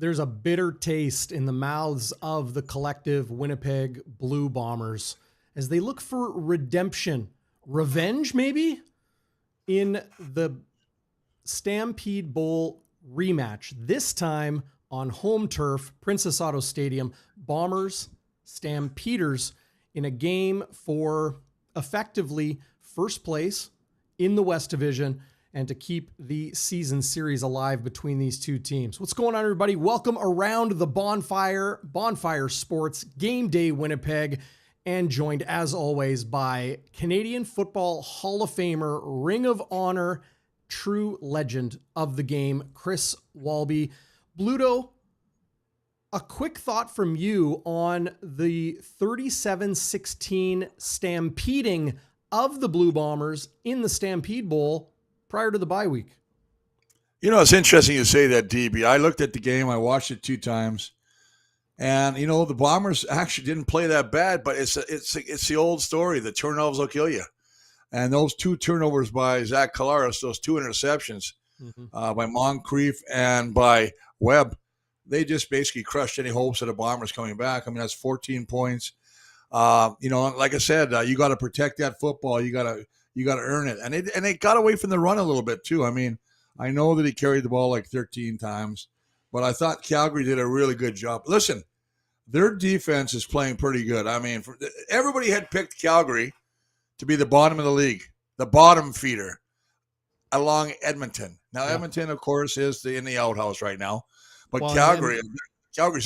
there's a bitter taste in the mouths of the collective Winnipeg Blue Bombers as they look for redemption, revenge maybe, in the Stampede Bowl rematch. This time on home turf, Princess Auto Stadium, Bombers, Stampeders in a game for effectively first place in the West Division and to keep the season series alive between these two teams. What's going on, everybody? Welcome around the bonfire, Bonfire Sports, Game Day Winnipeg, and joined, as always, by Canadian Football Hall of Famer, Ring of Honor, true legend of the game, Chris Walby. Bluto, a quick thought from you on the 37-16 stampeding of the Blue Bombers in the Stampede Bowl prior to the bye week. You know, it's interesting you say that, DB. I looked at the game. I watched it 2 times. And, you know, the Bombers actually didn't play that bad, but it's the old story. The turnovers will kill you. And those 2 turnovers by Zach Collaros, those 2 interceptions by Moncrief and by Webb, they just basically crushed any hopes of the Bombers coming back. I mean, that's 14 points. You know, like I said, you got to protect that football. You got to earn it. And they got away from the run a little bit, too. I mean, I know that he carried the ball like 13 times, but I thought Calgary did a really good job. Listen, their defense is playing pretty good. I mean, everybody had picked Calgary to be the bottom of the league, the bottom feeder along Edmonton. Now, yeah. Edmonton, of course, is in the outhouse right now, but Calgary's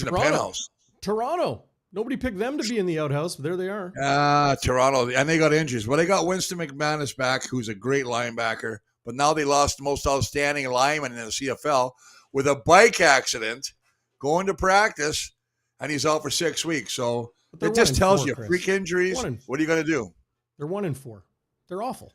in the penthouse. Toronto. Nobody picked them to be in the outhouse, but there they are. Toronto, and they got injuries. Well, they got Winston McManus back, who's a great linebacker, but now they lost the most outstanding lineman in the CFL with a bike accident going to practice, and he's out for 6 weeks. So it just tells you, Chris. Freak injuries, what are you going to do? They're 1-4. They're awful.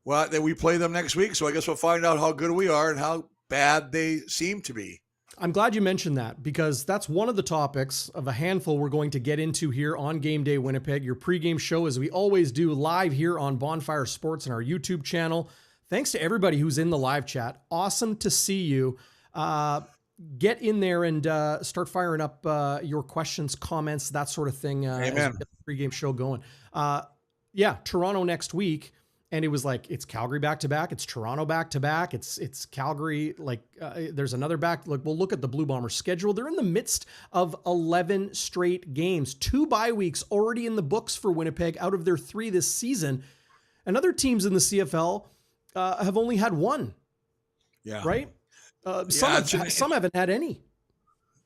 Well, we play them next week, so I guess we'll find out how good we are and how bad they seem to be. I'm glad you mentioned that because that's one of the topics of a handful we're going to get into here on Game Day Winnipeg, your pregame show, as we always do, live here on Bonfire Sports and our YouTube channel. Thanks to everybody who's in the live chat. Awesome to see you. Get in there and start firing up your questions, comments, that sort of thing. As we get the pregame show going. Yeah, Toronto next week. And it was like, it's Calgary back-to-back. It's Toronto back-to-back. It's Calgary. There's another back. We'll look at the Blue Bombers schedule. They're in the midst of 11 straight games. 2 bye weeks already in the books for Winnipeg out of their 3 this season. And other teams in the CFL have only had 1. Yeah. Right? Some haven't had any.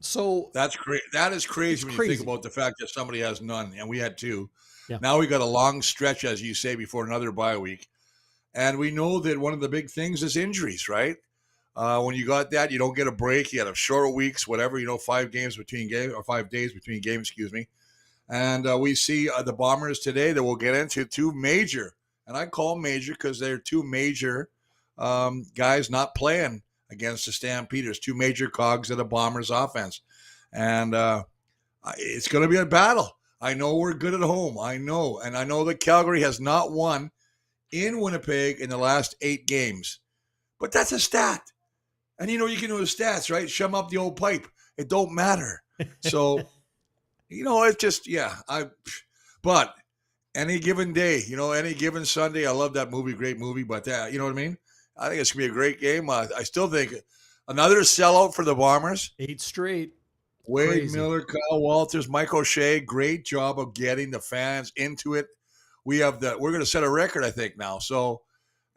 So that's great. That is crazy when you think about the fact that somebody has none, and we had 2. Yeah. Now we got a long stretch, as you say, before another bye week. And we know that one of the big things is injuries, right? When you got that, you don't get a break. You have shorter weeks, whatever, 5 games between games or 5 days between games, And we see the Bombers today that we'll get into 2 major, and I call them major because they're 2 major guys not playing against the Stampeders, 2 major cogs of the Bombers offense. And it's going to be a battle. I know we're good at home. I know. And I know that Calgary has not won in Winnipeg in the last 8 games. But that's a stat. And you can do the stats, right? Shove up the old pipe. It don't matter. So, it's just, but any given day, any given Sunday, I love that movie, great movie. But you know what I mean? I think it's going to be a great game. I still think another sellout for the Bombers. 8 straight. Wade Crazy. Miller, Kyle Walters, Mike O'Shea, great job of getting the fans into it. We're going to set a record, I think, now. So,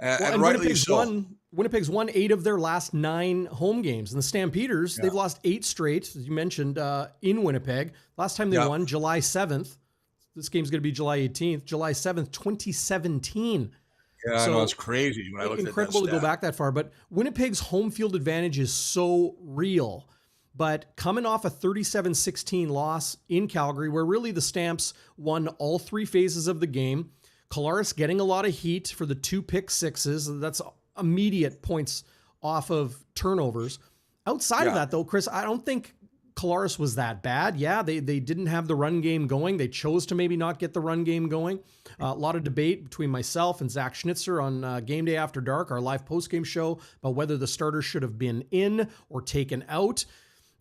and rightly so. Winnipeg's won 8 of their last 9 home games. And the Stampeders, they've lost 8 straight, as you mentioned, in Winnipeg. Last time they won, July 7th. This game's going to be July 18th. July 7th, 2017. Yeah, so I know, it's crazy when I looked at that. Incredible to go back that far. But Winnipeg's home field advantage is so real. But coming off a 37-16 loss in Calgary, where really the Stamps won all 3 phases of the game, Collaros getting a lot of heat for the 2 pick sixes. That's immediate points off of turnovers. Outside of that, though, Chris, I don't think Collaros was that bad. Yeah, they didn't have the run game going. They chose to maybe not get the run game going. A lot of debate between myself and Zach Schnitzer on Game Day After Dark, our live postgame show, about whether the starters should have been in or taken out.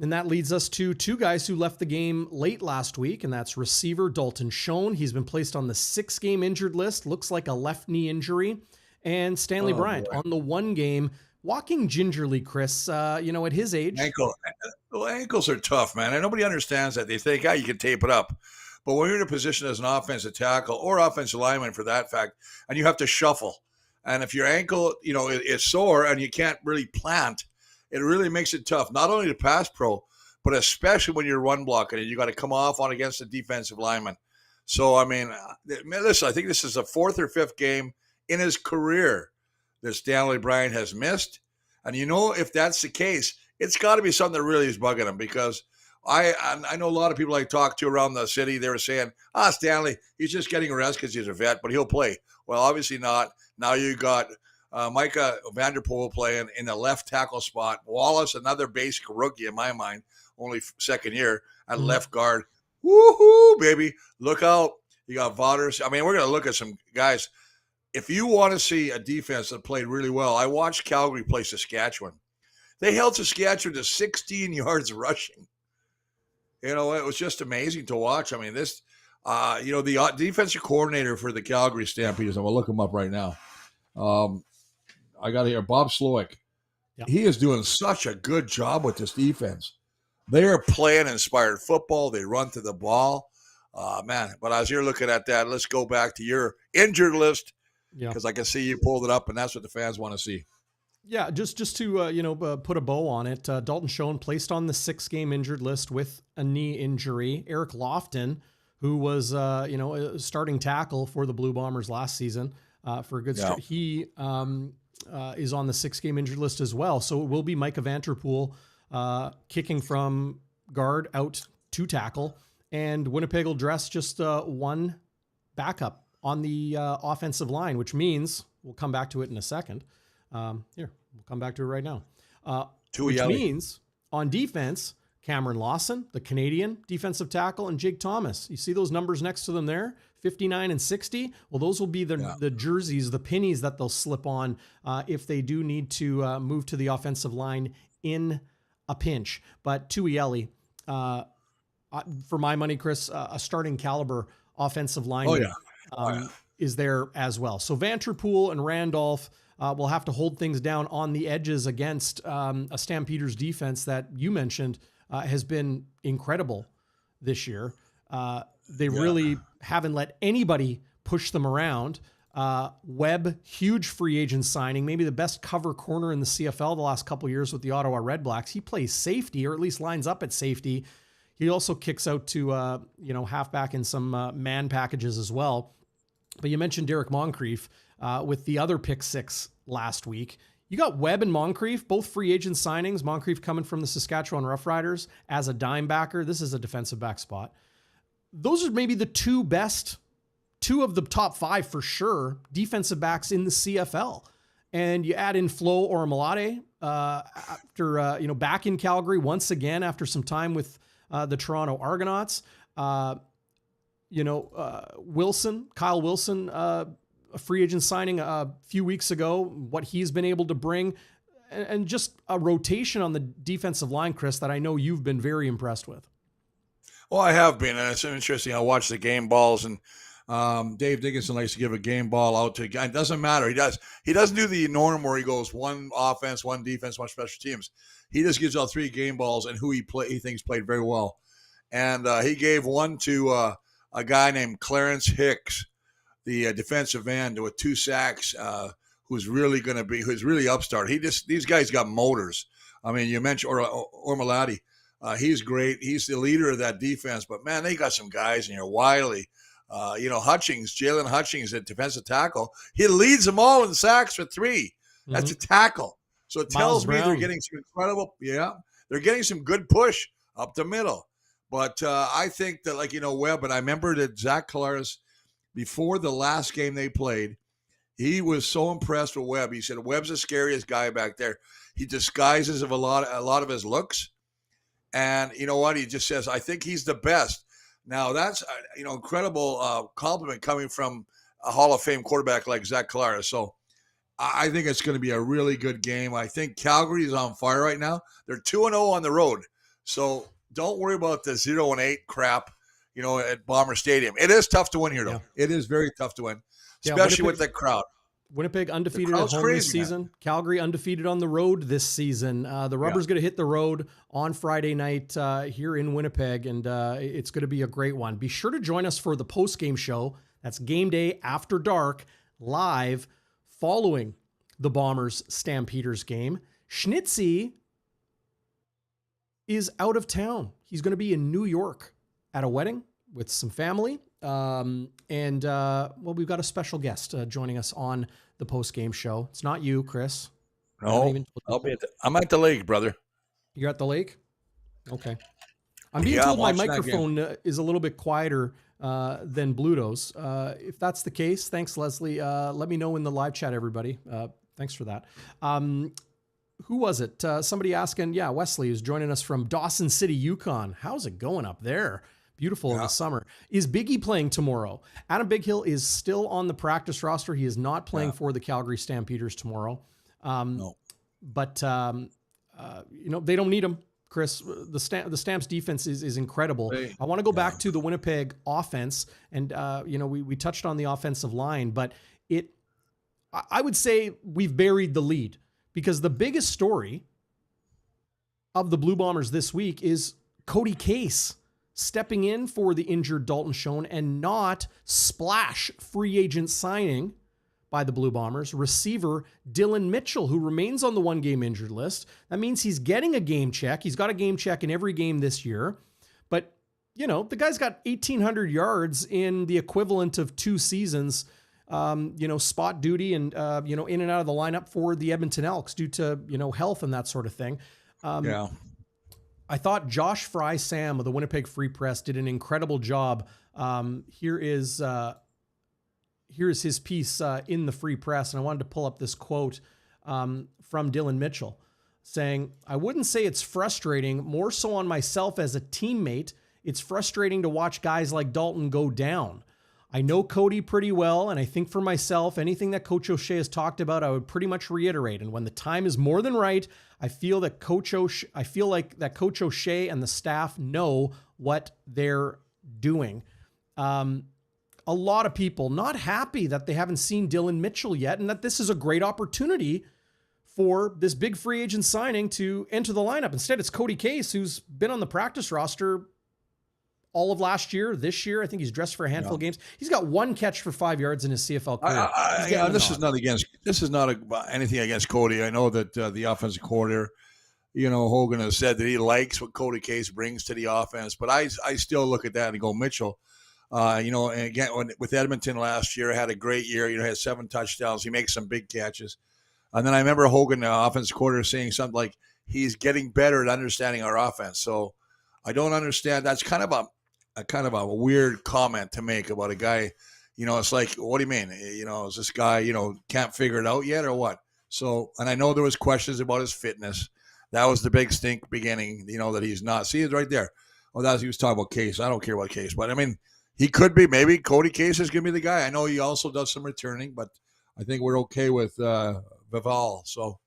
And that leads us to two guys who left the game late last week, and that's receiver Dalton sch. He's been placed on the 6-game injured list, looks like a left knee injury, and Stanley Bryant on the 1-game, walking gingerly, Chris, at his age. Ankles are tough, man, and nobody understands that. They think, you can tape it up. But when you're in a position as an offensive tackle or offensive lineman for that fact, and you have to shuffle, and if your ankle, is sore and you can't really plant, it really makes it tough, not only to pass pro, but especially when you're run blocking and you got to come off on against a defensive lineman. So, I mean, listen, I think this is the 4th or 5th game in his career that Stanley Bryant has missed. And if that's the case, it's got to be something that really is bugging him, because I know a lot of people I talked to around the city, they were saying, Stanley, he's just getting a rest because he's a vet, but he'll play. Well, obviously not. Now you got Micah Vanderpool playing in the left tackle spot. Wallace, another basic rookie in my mind, only 2nd year at left guard. Woohoo, baby. Look out. You got Vaughters. I mean, we're going to look at some guys. If you want to see a defense that played really well, I watched Calgary play Saskatchewan. They held Saskatchewan to 16 yards rushing. It was just amazing to watch. I mean, this, the defensive coordinator for the Calgary Stampeders, I'm going to look him up right now. I got here, Bob Slowick. Yeah. He is doing such a good job with this defense. They are playing inspired football. They run to the ball. Man, but as you're looking at that, let's go back to your injured list, because I can see you pulled it up, and that's what the fans want to see. Yeah, just to put a bow on it, Dalton Schoen placed on the 6-game injured list with a knee injury. Eric Lofton, who was a starting tackle for the Blue Bombers last season for a good start, he is on the 6-game injured list as well. So it will be Micah Vanderpool kicking from guard out to tackle, and Winnipeg will dress just one backup on the offensive line, which means we'll come back to it in a second. We'll come back to it right now. Which means on defense, Cameron Lawson, the Canadian defensive tackle, and Jake Thomas. You see those numbers next to them there, 59 and 60? Well, those will be the jerseys, the pennies that they'll slip on if they do need to move to the offensive line in a pinch. But 𝘽𝙤𝙤𝙧𝙬, for my money, Chris, a starting caliber offensive line is there as well. So Vanderpool and Randolph will have to hold things down on the edges against a Stampeders defense that you mentioned has been incredible this year. They really haven't let anybody push them around. Webb, huge free agent signing, maybe the best cover corner in the CFL the last couple of years with the Ottawa Redblacks. He plays safety, or at least lines up at safety. He also kicks out to halfback in some man packages as well. But you mentioned Derek Moncrief with the other pick 6 last week. You got Webb and Moncrief, both free agent signings. Moncrief coming from the Saskatchewan Roughriders as a dime backer. This is a defensive back spot. Those are maybe the two of the top 5 for sure, defensive backs in the CFL. And you add in Flo Oromolade after, back in Calgary once again after some time with the Toronto Argonauts. Kyle Wilson, a free agent signing a few weeks ago, what he's been able to bring, and just a rotation on the defensive line, Chris, that I know you've been very impressed with. Well, I have been, and it's interesting. I watch the game balls, and Dave Dickinson likes to give a game ball out to a guy. It doesn't matter. He doesn't do the norm where he goes one offense, one defense, one special teams. He just gives out 3 game balls and who he thinks played very well. And he gave one to a guy named Clarence Hicks, the defensive end with 2 sacks, who's really upstart. These guys got motors. I mean, you mentioned Ormolade. He's great. He's the leader of that defense. But man, they got some guys in here. Wiley, Jalen Hutchings, at defensive tackle. He leads them all in sacks for 3. That's a tackle. So it tells me they're getting some incredible. Yeah, they're getting some good push up the middle. But I think that, Webb, and I remember that Zach Collaros, before the last game they played, he was so impressed with Webb. He said, Webb's the scariest guy back there. He disguises a lot of his looks. And you know what? He just says, I think he's the best. Now, that's incredible compliment coming from a Hall of Fame quarterback like Zach Collaros. So I think it's going to be a really good game. I think Calgary is on fire right now. They're 2-0 on the road. So don't worry about the 0-8 crap, at Bomber Stadium. It is tough to win here, though. Yeah. It is very tough to win, especially with that crowd. Winnipeg undefeated at home this season. Man. Calgary undefeated on the road this season. The rubber's going to hit the road on Friday night here in Winnipeg, and it's going to be a great one. Be sure to join us for the post-game show. That's Game Day After Dark, live following the Bombers Stampeders game. Schnitzy is out of town. He's going to be in New York at a wedding with some family. We've got a special guest joining us on the post-game show. It's not you, Chris. No, I'm at the lake, brother. You're at the lake? Okay. I'm being told my microphone is a little bit quieter than Bluto's. If that's the case, thanks, Leslie. Let me know in the live chat, everybody. Thanks for that. Who was it? Somebody asking, Wesley is joining us from Dawson City, Yukon. How's it going up there? Beautiful in the summer. Is Biggie playing tomorrow? Adam Bighill is still on the practice roster. He is not playing for the Calgary Stampeders tomorrow. No. But, they don't need him, Chris. The Stamps defense is incredible. I want to go back to the Winnipeg offense. And, we touched on the offensive line, but I would say we've buried the lead because the biggest story of the Blue Bombers this week is Cody Case stepping in for the injured Dalton Schoen and not splash free agent signing by the Blue Bombers receiver Dillon Mitchell, who remains on the 1-game injured list. That means he's getting a game check. He's got a game check in every game this year. But, the guy's got 1,800 yards in the equivalent of 2 seasons, spot duty and, in and out of the lineup for the Edmonton Elks due to, health and that sort of thing. I thought Josh Fry-Sam of the Winnipeg Free Press did an incredible job. Here is his piece in the Free Press, and I wanted to pull up this quote from Dillon Mitchell saying, "I wouldn't say it's frustrating, more so on myself as a teammate. It's frustrating to watch guys like Dalton go down. I know Cody pretty well, and I think for myself, anything that Coach O'Shea has talked about, I would pretty much reiterate. And when the time is more than right, I feel like Coach O'Shea and the staff know what they're doing." A lot of people not happy that they haven't seen Dillon Mitchell yet, and that this is a great opportunity for this big free agent signing to enter the lineup. Instead, it's Cody Case, who's been on the practice roster all of last year. This year, I think he's dressed for a handful of games. He's got 1 catch for 5 yards in his CFL career. This is not anything against Cody. I know that the offensive coordinator, Hogan has said that he likes what Cody Case brings to the offense, but I still look at that and go, Mitchell, and again, with Edmonton last year, had a great year, had 7 touchdowns. He makes some big catches. And then I remember Hogan, the offensive coordinator, saying something like, he's getting better at understanding our offense. So I don't understand. That's kind of a weird comment to make about a guy. It's like, what do you mean? Is this guy, can't figure it out yet or what? So, and I know there was questions about his fitness. That was the big stink beginning, that he's not. See it right there. Oh, he was talking about Case. I don't care about Case, but I mean, he could be. Maybe Cody Case is going to be the guy. I know he also does some returning, but I think we're okay with Vival. So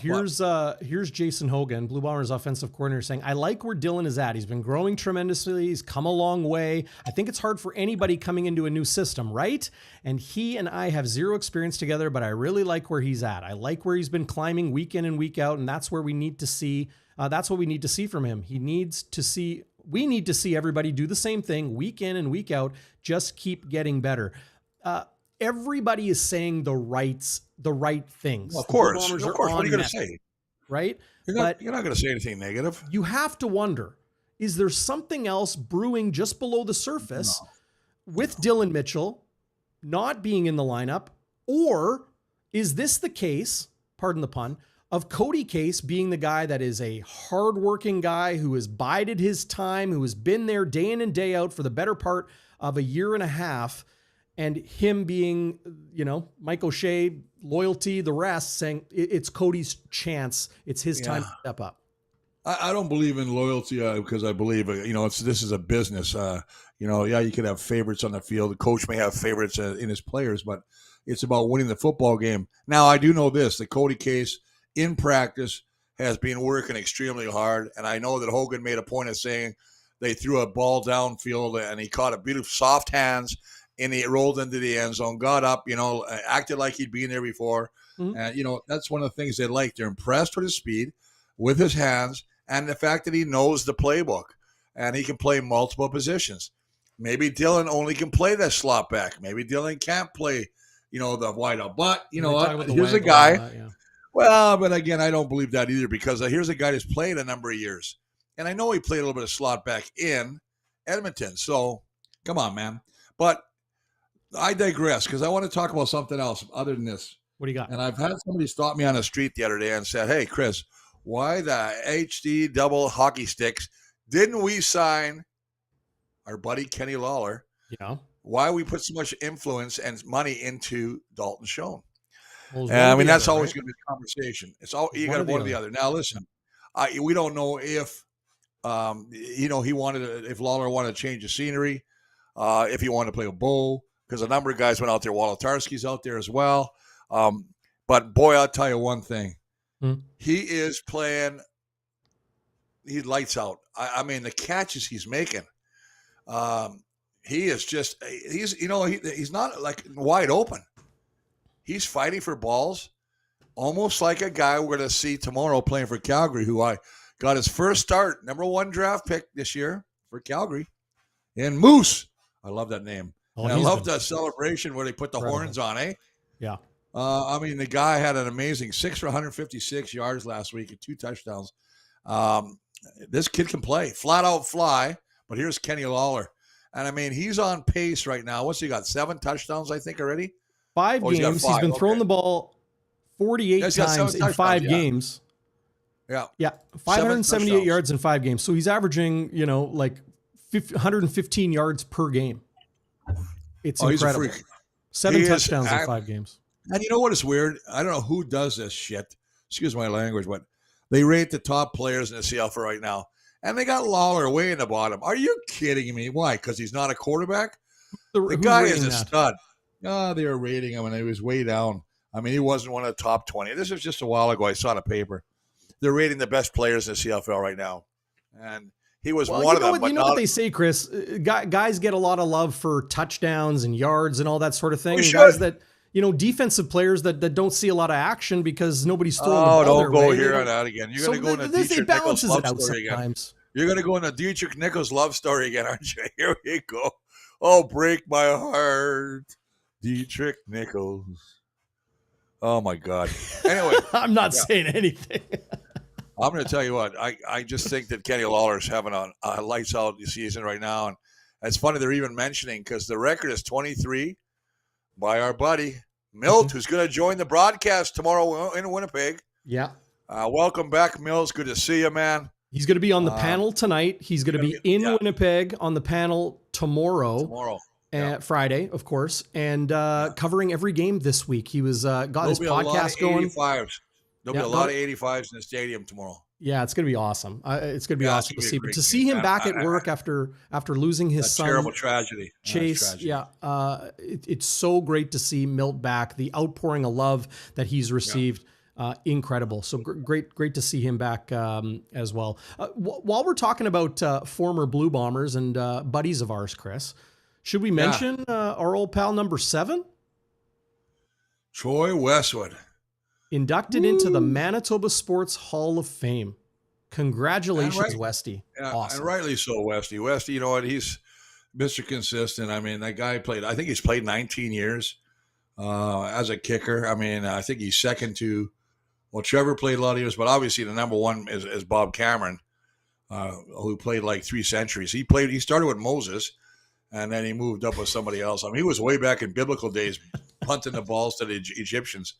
here's Jason Hogan, Blue Bombers offensive coordinator, saying, "I like where Dillon is at. He's been growing tremendously. He's come a long way. I think it's hard for anybody coming into a new system, right? And he and I have 0 experience together, but I really like where he's at. I like where he's been climbing week in and week out, and that's where we need to see. That's what we need to see from him. We need to see everybody do the same thing week in and week out. Just keep getting better." Everybody is saying the right things. Well, of course. What are you going to say? Right? You're not going to say anything negative. You have to wonder, is there something else brewing just below the surface with Dillon Mitchell not being in the lineup? Or is this the case, pardon the pun, of Cody Case being the guy that is a hardworking guy who has bided his time, who has been there day in and day out for the better part of a year and a half, and him being, Mike O'Shea, loyalty, the rest, saying it's Cody's chance. It's his time to step up. I don't believe in loyalty because I believe, this is a business. You could have favorites on the field. The coach may have favorites in his players, but it's about winning the football game. Now, I do know this, the Cody Case in practice has been working extremely hard. And I know that Hogan made a point of saying they threw a ball downfield and he caught a beautiful soft hands and he rolled into the end zone, got up, acted like he'd been there before. Mm-hmm. And, that's one of the things they like. They're impressed with his speed, with his hands, and the fact that he knows the playbook and he can play multiple positions. Maybe Dillon only can play that slot back. Maybe Dillon can't play, the wide out. But, here's a guy. Well, but again, I don't believe that either because here's a guy that's played a number of years. And I know he played a little bit of slot back in Edmonton. So, come on, man. But I digress because I want to talk about something else other than this. What do you got? And I've had somebody stop me on the street the other day and said, hey, Chris, why the HD double hockey sticks didn't we sign our buddy Kenny Lawler? Yeah. Why we put so much influence and money into Dalton Schoen? Well, that's always going to be a conversation. It's all you got one or the other. Now, listen, we don't know if if Lawler wanted to change the scenery, if he wanted to play a bowl, because a number of guys went out there. Wolotarski's out there as well. But boy, I'll tell you one thing. He is playing. He lights out. I mean, the catches he's making. He is just. He's not like wide open. He's fighting for balls, almost like a guy we're going to see tomorrow playing for Calgary, who I got his first start, number 1 draft pick this year for Calgary, and Moose. I love that name. And I love that celebration where they put the horns on, eh? Yeah. The guy had an amazing 6 for 156 yards last week and 2 touchdowns. This kid can play, flat out fly. But here's Kenny Lawler, and he's on pace right now. What's he got? 7 touchdowns, I think, already. 5 games. He's been throwing the ball 48 times in 5 games. Yeah. Yeah. 578 yards in 5 games. So he's averaging, like 115 yards per game. It's incredible. He's a freak. 7 touchdowns in 5 games. And you know what is weird? I don't know who does this shit. Excuse my language, but they rate the top players in the CFL right now. And they got Lawler way in the bottom. Are you kidding me? Why? Because he's not a quarterback? The guy is a stud. They were rating him, and he was way down. He wasn't one of the top 20. This was just a while ago. I saw the paper. They're rating the best players in the CFL right now. And he was one of them. You know what they say, Chris? Guys get a lot of love for touchdowns and yards and all that sort of thing. And guys that, defensive players that don't see a lot of action because nobody's throwing the ball don't go here on that again. You're going to go in a Dietrich Nichols love story sometimes. Again. You're going to go in a Dietrich Nichols love story again, aren't you? Here we go. Oh, break my heart. Dietrich Nichols. Oh, my God. Anyway. I'm not saying anything. I'm going to tell you what. I just think that Kenny Lawler's having a lights out season right now. And it's funny they're even mentioning because the record is 23 by our buddy Milt, who's going to join the broadcast tomorrow in Winnipeg. Yeah. Welcome back, Milt. It's good to see you, man. He's going to be on the panel tonight. He's going to be in Winnipeg on the panel tomorrow. Friday, of course, and covering every game this week. He was got his podcast going. There'll be a lot of 85s in the stadium tomorrow. Yeah, it's going to be awesome. It's going to be awesome to see. But to see him back at work after losing his son, terrible tragedy, Chase. It's so great to see Milt back. The outpouring of love that he's received, incredible. So great to see him back as well. While we're talking about former Blue Bombers and buddies of ours, Chris, should we mention our old pal number 7? Troy Westwood. Inducted into the Manitoba Sports Hall of Fame. Congratulations, Westy. Yeah, awesome. And rightly so, Westy. Westy, you know what? He's Mr. Consistent. That guy I think he's played 19 years as a kicker. I think he's second to, Trevor played a lot of years, but obviously the number 1 is Bob Cameron, who played like 3 centuries. He started with Moses, and then he moved up with somebody else. He was way back in biblical days, punting the balls to the Egyptians.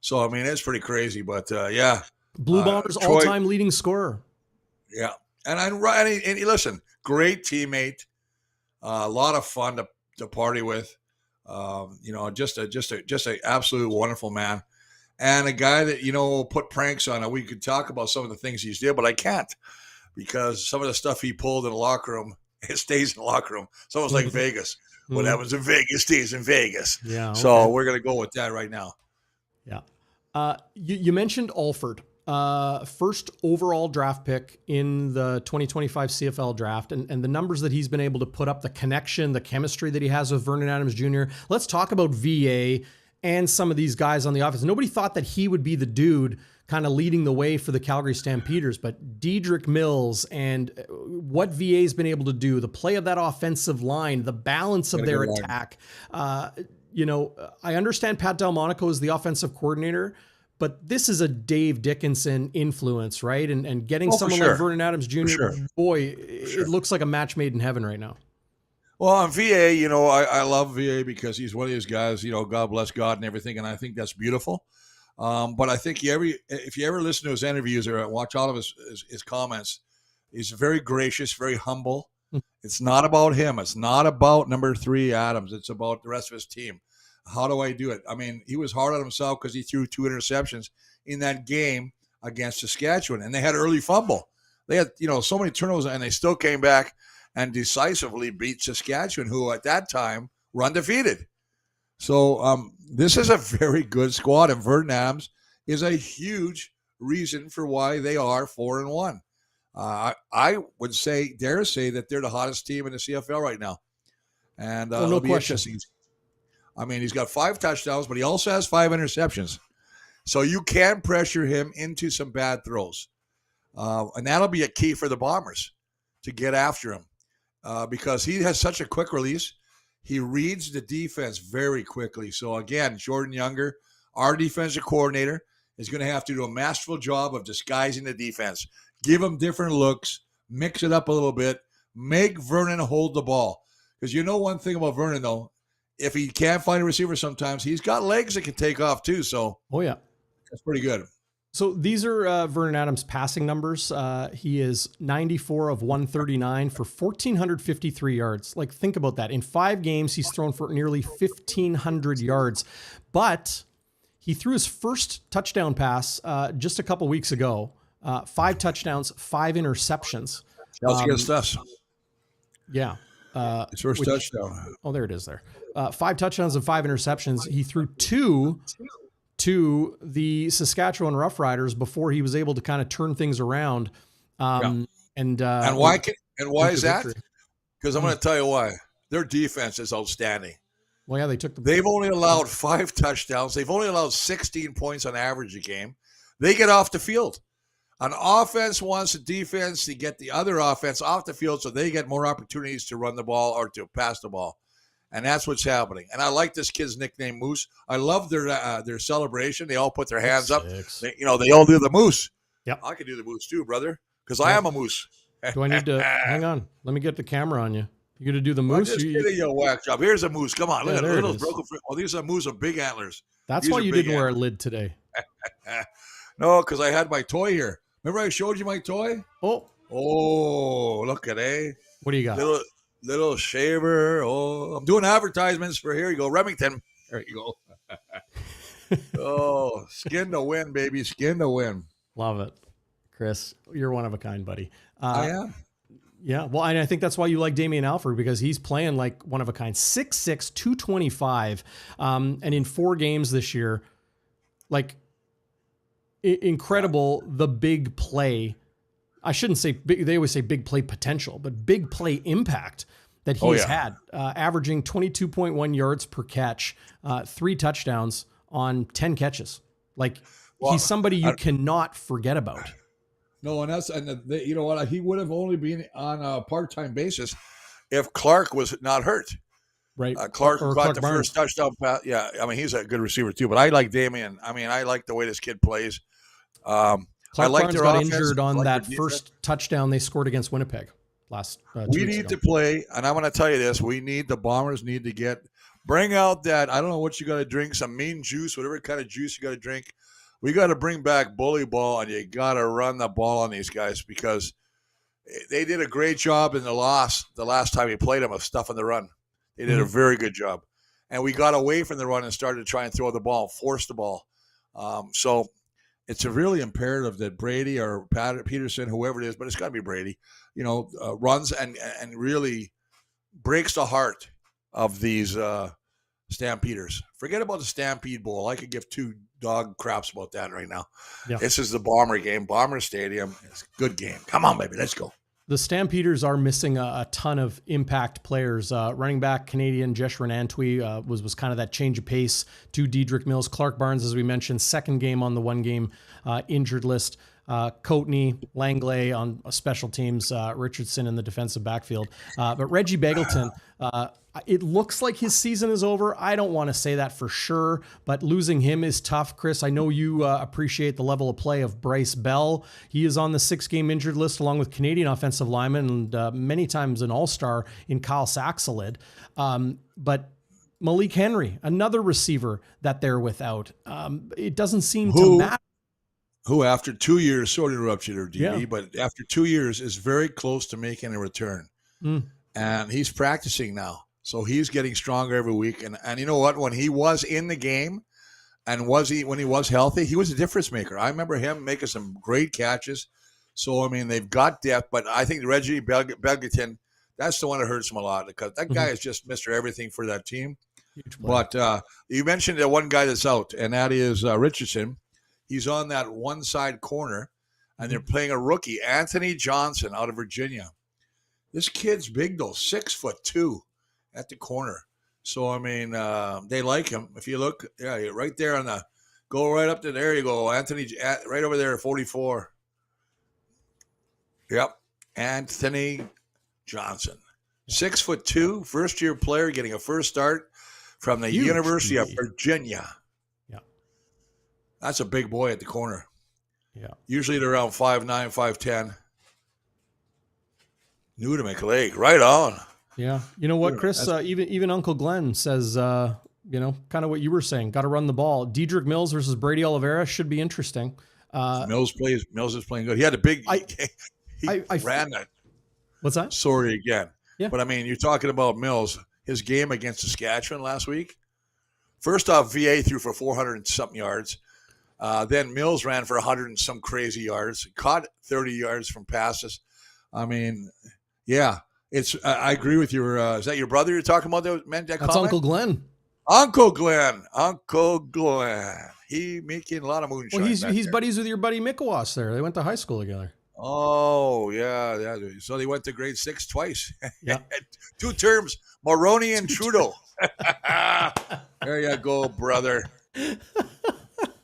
It's pretty crazy, but Blue Bombers all-time leading scorer. Yeah, and listen, great teammate, a lot of fun to party with. Just a absolute wonderful man, and a guy that will put pranks on. We could talk about some of the things he's did, but I can't because some of the stuff he pulled in the locker room, it stays in the locker room. It's almost like Vegas. What happens in Vegas stays in Vegas. Yeah. Okay. So we're gonna go with that right now. Yeah. You mentioned Alford. first overall draft pick in the 2025 CFL draft, and the numbers that he's been able to put up, the connection, the chemistry that he has with Vernon Adams Jr. Let's talk about VA and some of these guys on the offense. Nobody thought that he would be the dude kind of leading the way for the Calgary Stampeders, but Dedrick Mills and what VA's been able to do, the play of that offensive line, the balance of their attack. You know, I understand Pat Delmonico is the offensive coordinator, but this is a Dave Dickinson influence, right? And getting someone like Vernon Adams Jr., boy, it looks like a match made in heaven right now. Well, on VA, you know, I love VA because he's one of these guys, you know, God bless God and everything, and I think that's beautiful. But I think if you ever listen to his interviews or watch all of his comments, he's very gracious, very humble. It's not about him. It's not about number 3 Adams. It's about the rest of his team. How do I do it? I mean, he was hard on himself because he threw 2 interceptions in that game against Saskatchewan, and they had early fumble. They had, you know, so many turnovers, and they still came back and decisively beat Saskatchewan, who at that time were undefeated. So this is a very good squad, and Vernon Adams is a huge reason for why they are 4-1. I would dare say that they're the hottest team in the CFL right now. And no question. I mean, he's got 5 touchdowns, but he also has 5 interceptions. So you can pressure him into some bad throws. And that'll be a key for the Bombers to get after him because he has such a quick release. He reads the defense very quickly. So, again, Jordan Younger, our defensive coordinator, is going to have to do a masterful job of disguising the defense. Give him different looks, mix it up a little bit, make Vernon hold the ball. Because you know one thing about Vernon, though, if he can't find a receiver sometimes, he's got legs that can take off too. So, that's pretty good. So these are Vernon Adams' passing numbers. He is 94 of 139 for 1,453 yards. Like, think about that. In 5 games, he's thrown for nearly 1,500 yards. But he threw his first touchdown pass just a couple weeks ago. 5 touchdowns, 5 interceptions. That's against us. Yeah. His first touchdown. Oh, there it is there. 5 touchdowns and 5 interceptions. He threw 2 to the Saskatchewan Roughriders before he was able to kind of turn things around. And why is that? Because I'm going to tell you why. Their defense is outstanding. Well, yeah, they've only allowed 5 touchdowns. They've only allowed 16 points on average a game. They get off the field. An offense wants the defense to get the other offense off the field so they get more opportunities to run the ball or to pass the ball. And that's what's happening. And I like this kid's nickname, Moose. I love their celebration. They all put their hands up. They all do the Moose. Yep. I can do the Moose too, brother, because I am a Moose. Do I need to hang on? Let me get the camera on you. You going to do the Moose? Just kidding you, whack job. Here's a Moose. Come on, look at those broken. Oh, these are Moose with big antlers. That's why you didn't wear a lid today. No, because I had my toy here. Remember I showed you my toy? Oh, look at What do you got? Little shaver. Oh, I'm doing advertisements for here you go, Remington. There you go. Oh, skin to win, baby. Skin to win. Love it. Chris, you're one of a kind, buddy. I am. Yeah. Well, I think that's why you like Damian Alford, because he's playing like one of a kind. 6'6", 225. And in 4 games this year, like incredible, the big play. I shouldn't say big, they always say big play potential, but big play impact that he's had, averaging 22.1 yards per catch, 3 touchdowns on 10 catches. Like, he's somebody you cannot forget about. No, you know what? He would have only been on a part-time basis if Clark was not hurt. Right. Clark got the first touchdown pass. Yeah, I mean, he's a good receiver too, but I like Damian. I mean, I like the way this kid plays. Clark Barnes got injured on that first touchdown they scored against Winnipeg last 2 weeks ago. We need to play, and I'm going to tell you this. The Bombers need to bring out that, I don't know what you got to drink, some mean juice, whatever kind of juice you got to drink. We got to bring back bully ball, and you got to run the ball on these guys because they did a great job in the last time we played them of stuffing the run. They did a very good job. And we got away from the run and started to try and throw the ball, force the ball. So it's a really imperative that Brady or Peterson, whoever it is, but it's got to be Brady, runs and really breaks the heart of these Stampeders. Forget about the Stampede Bowl. I could give 2 dog craps about that right now. Yeah. This is the Bomber game, Bomber Stadium. It's a good game. Come on, baby, let's go. The Stampeders are missing a ton of impact players. Running back Canadian Jesh Renantwi was kind of that change of pace to Dedrick Mills. Clark Barnes, as we mentioned, second game on the one-game injured list. Coatney, Langley on special teams, Richardson in the defensive backfield. But Reggie Begelton, it looks like his season is over. I don't want to say that for sure, but losing him is tough. Chris, I know you appreciate the level of play of Bryce Bell. He is on the 6-game injured list along with Canadian offensive lineman and many times an all-star in Kyle Saxelid. But Malik Henry, another receiver that they're without. It doesn't seem to matter. Who, after 2 years, sorry to interrupt you there, DB, but after 2 years is very close to making a return. And he's practicing now. So he's getting stronger every week. And you know what? When he was in the game and when he was healthy, he was a difference maker. I remember him making some great catches. So, I mean, they've got depth, but I think Reggie Begelton, that's the one that hurts him a lot because that guy is just Mr. Everything for that team. But you mentioned the one guy that's out, and that is Richardson. He's on that one side corner, and they're playing a rookie, Anthony Johnson, out of Virginia. This kid's big, though, 6'2" at the corner. So, I mean, they like him. If you look, right there on the – go right up to there you go. Anthony, right over there, 44. Yep, Anthony Johnson. 6'2", first-year player getting a first start from the University of Virginia. That's a big boy at the corner. Yeah. Usually they're around 5'9", 5'10". New to McLeod. Right on. Yeah. You know what, Chris? Even Uncle Glenn says, kind of what you were saying. Got to run the ball. Dedrick Mills versus Brady Oliveira should be interesting. Mills is playing good. He had a big he ran that. What's that? Sorry again. Yeah. But, I mean, you're talking about Mills. His game against Saskatchewan last week. First off, VA threw for 400 and something yards. Then Mills ran for 100 and some crazy yards, caught 30 yards from passes. I mean, yeah, I agree with you. Is that your brother you're talking about that meant that That's comment? Uncle Glenn. Uncle Glenn. He making a lot of moonshine. Well, he's buddies with your buddy Mikowas there. They went to high school together. Oh, yeah. So they went to grade 6 twice. Yeah. 2 terms, Maroney and Trudeau. There you go, brother.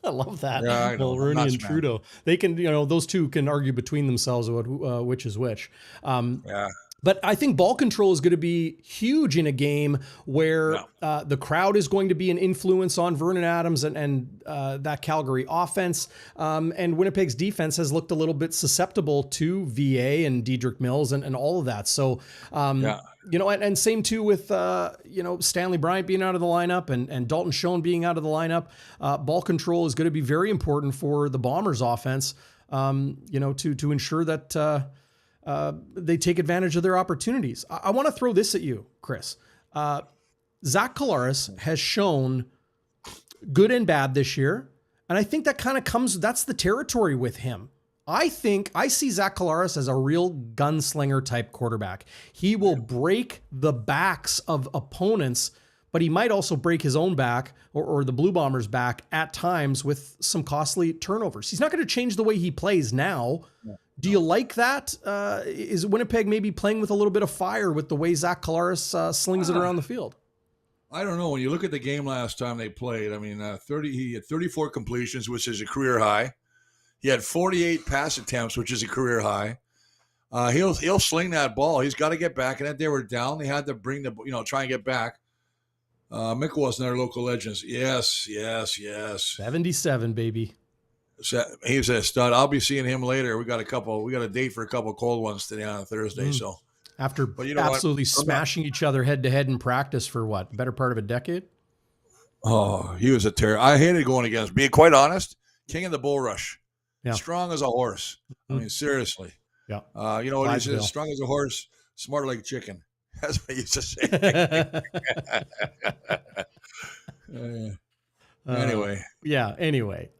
I love that. Yeah, I know. Mulroney and Trudeau. They can, those two can argue between themselves about which is which. Yeah. But I think ball control is going to be huge in a game where the crowd is going to be an influence on Vernon Adams and that Calgary offense. And Winnipeg's defense has looked a little bit susceptible to VA and Dedrick Mills and all of that. So, and same too with, Stanley Bryant being out of the lineup and Dalton Schoen being out of the lineup. Ball control is going to be very important for the Bombers offense, to ensure that they take advantage of their opportunities. I want to throw this at you, Chris. Zach Collaros has shown good and bad this year. And I think that kind of that's the territory with him. I see Zach Collaros as a real gunslinger type quarterback. He will break the backs of opponents, but he might also break his own back or the Blue Bombers' back at times with some costly turnovers. He's not going to change the way he plays now. Do you like that? Is Winnipeg maybe playing with a little bit of fire with the way Zach Collaros slings it around the field? I don't know. When you look at the game last time they played, I mean, he had 34 completions, which is a career high. He had 48 pass attempts, which is a career high. He'll sling that ball. He's got to get back. And if they were down, they had to try and get back. Mick wasn't their local legends. Yes. 77, baby. He's a stud. I'll be seeing him later. We got a date for a couple of cold ones today on a Thursday. So after absolutely smashing each other head to head in practice for what, better part of a decade? Oh, he was a terror. I hated going against. Being quite honest, king of the bull rush, strong as a horse. I mean, seriously. Yeah. You know what he says? Strong as a horse, smart like a chicken. That's what he used to say. Anyway.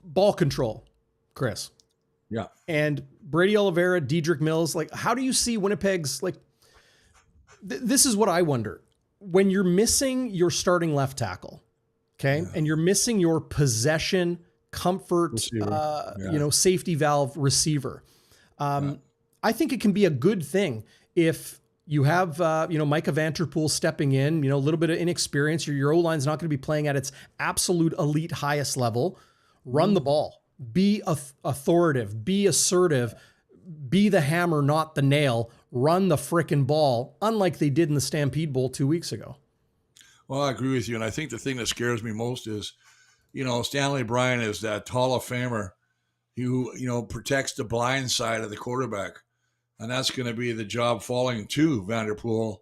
Ball control, Chris. Yeah. And Brady Oliveira, Dedrick Mills, how do you see Winnipeg's, this is what I wonder. When you're missing your starting left tackle, Okay. Yeah. And you're missing your possession, comfort, safety valve receiver. I think it can be a good thing if you have, Micah Vanterpool stepping in, a little bit of inexperience. Your O-line's not going to be playing at its absolute elite highest level. Run the ball. Be authoritative. Be assertive. Be the hammer, not the nail. Run the frickin' ball, unlike they did in the Stampede Bowl 2 weeks ago. Well, I agree with you. And I think the thing that scares me most is, Stanley Bryan is that Hall of Famer who, protects the blind side of the quarterback. And that's going to be the job falling to Vanterpool.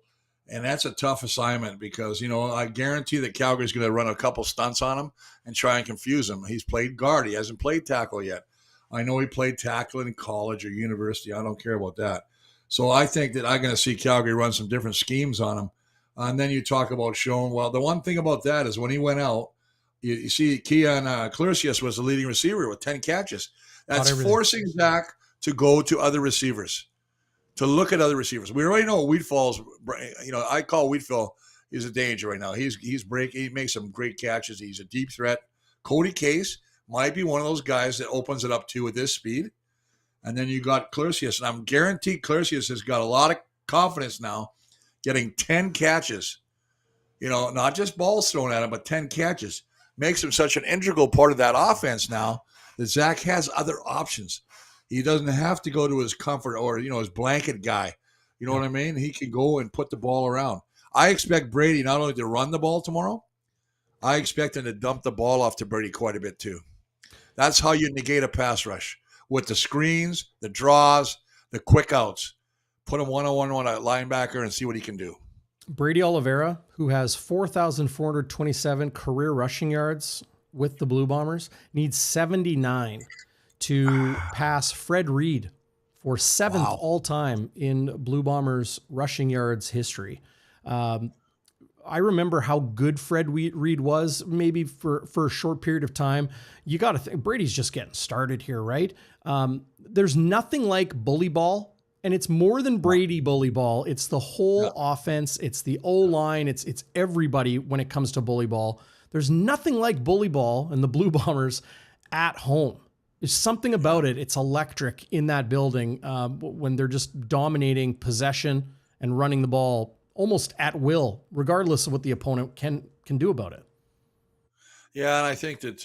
And that's a tough assignment because, I guarantee that Calgary's going to run a couple stunts on him and try and confuse him. He's played guard. He hasn't played tackle yet. I know he played tackle in college or university. I don't care about that. So I think that I'm going to see Calgary run some different schemes on him. And then you talk about Schoen. Well, the one thing about that is when he went out, you see Keon Clercius was the leading receiver with 10 catches. That's forcing Zach to go to other receivers, to look at other receivers. We already know Wheatfall's, I call Wheatfall is a danger right now. He makes some great catches. He's a deep threat. Cody Case might be one of those guys that opens it up too with this speed. And then you got Clercius, and I'm guaranteed Clercius has got a lot of confidence now, getting 10 catches. Not just balls thrown at him, but 10 catches. Makes him such an integral part of that offense now that Zach has other options. He doesn't have to go to his comfort or, his blanket guy. You know what I mean? He can go and put the ball around. I expect Brady not only to run the ball tomorrow, I expect him to dump the ball off to Brady quite a bit too. That's how you negate a pass rush, with the screens, the draws, the quick outs. Put him one-on-one on a linebacker and see what he can do. Brady Oliveira, who has 4,427 career rushing yards with the Blue Bombers, needs 79 to pass Fred Reed for 7th all-time in Blue Bombers rushing yards history. I remember how good Fred Reed was maybe for a short period of time. You got to think Brady's just getting started here, right? There's nothing like bully ball. And it's more than Brady bully ball. It's the whole offense. It's the O-line. It's everybody when it comes to bully ball. There's nothing like bully ball and the Blue Bombers at home. There's something about it. It's electric in that building when they're just dominating possession and running the ball almost at will, regardless of what the opponent can do about it. Yeah, and I think that,